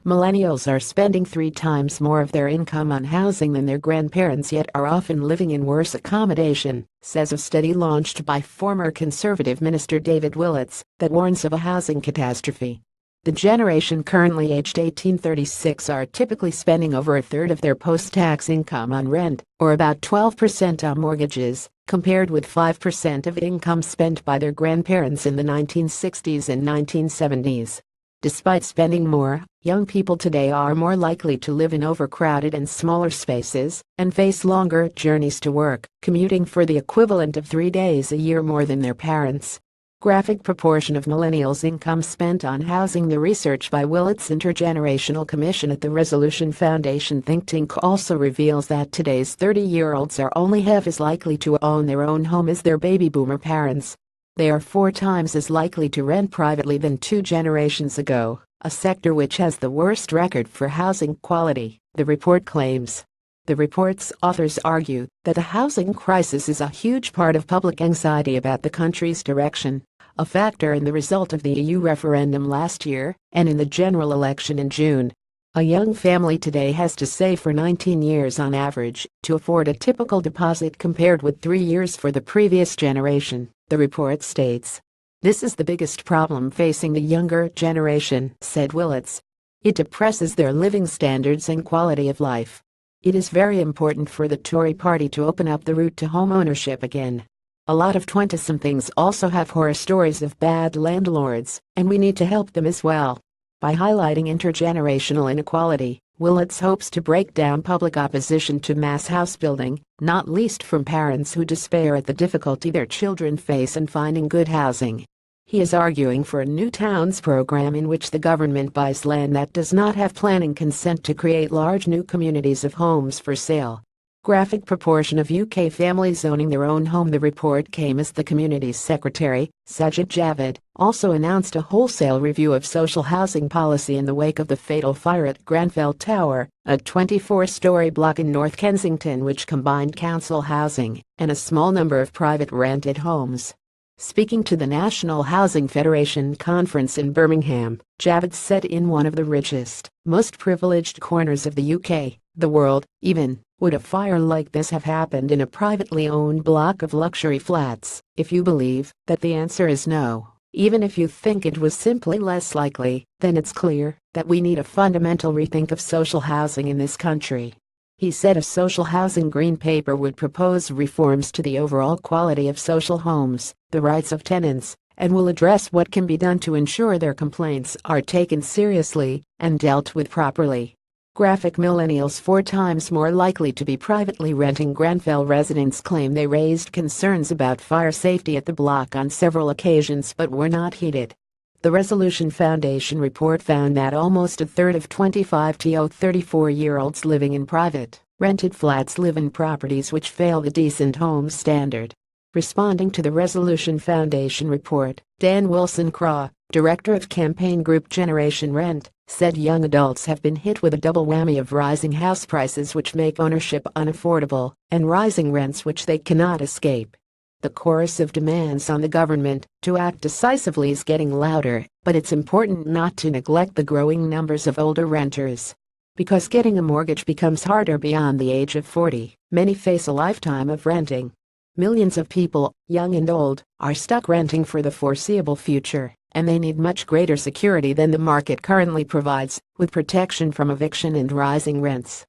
Millennials are spending 3 times more of their income on housing than their grandparents, yet are often living in worse accommodation, says a study launched by former conservative minister David Willetts that warns of a housing catastrophe. The generation currently aged 18-36 are typically spending over a third of their post-tax income on rent, or about 12% on mortgages, compared with 5% of income spent by their grandparents in the 1960s and 1970s. Despite spending more, young people today are more likely to live in overcrowded and smaller spaces and face longer journeys to work, commuting for the equivalent of 3 days a year more than their parents. Graphic proportion of millennials' income spent on housing. The research by Willetts Intergenerational Commission at the Resolution Foundation think tank also reveals that today's 30-year-olds are only half as likely to own their own home as their baby boomer parents. They are 4 times as likely to rent privately than 2 generations ago, a sector which has the worst record for housing quality, the report claims. The report's authors argue that the housing crisis is a huge part of public anxiety about the country's direction, a factor in the result of the EU referendum last year and in the general election in June. A young family today has to save for 19 years on average to afford a typical deposit, compared with 3 years for the previous generation, the report states. This is the biggest problem facing the younger generation, said Willetts. It depresses their living standards and quality of life. It is very important for the Tory party to open up the route to home ownership again. A lot of 20-somethings also have horror stories of bad landlords, and we need to help them as well. By highlighting intergenerational inequality, Willetts hopes to break down public opposition to mass house building, not least from parents who despair at the difficulty their children face in finding good housing. He is arguing for a new towns program in which the government buys land that does not have planning consent to create large new communities of homes for sale. Graphic proportion of UK families owning their own home. The report came as the Communities Secretary, Sajid Javid, also announced a wholesale review of social housing policy in the wake of the fatal fire at Grenfell Tower, a 24-story block in North Kensington which combined council housing and a small number of private rented homes. Speaking to the National Housing Federation conference in Birmingham, Javid said in one of the richest, most privileged corners of the UK, the world, even, would a fire like this have happened in a privately owned block of luxury flats? If you believe that the answer is no, even if you think it was simply less likely, then it's clear that we need a fundamental rethink of social housing in this country. He said a social housing green paper would propose reforms to the overall quality of social homes, the rights of tenants, and will address what can be done to ensure their complaints are taken seriously and dealt with properly. Graphic millennials 4 times more likely to be privately renting. Grenfell residents claim they raised concerns about fire safety at the block on several occasions but were not heeded. The Resolution Foundation report found that almost a third of 25 to 34-year-olds living in private, rented flats live in properties which fail the decent home standard. Responding to the Resolution Foundation report, Dan Wilson-Craw, director of campaign group Generation Rent, said young adults have been hit with a double whammy of rising house prices which make ownership unaffordable, and rising rents which they cannot escape. The chorus of demands on the government to act decisively is getting louder, but it's important not to neglect the growing numbers of older renters. Because getting a mortgage becomes harder beyond the age of 40, many face a lifetime of renting. Millions of people, young and old, are stuck renting for the foreseeable future, and they need much greater security than the market currently provides, with protection from eviction and rising rents.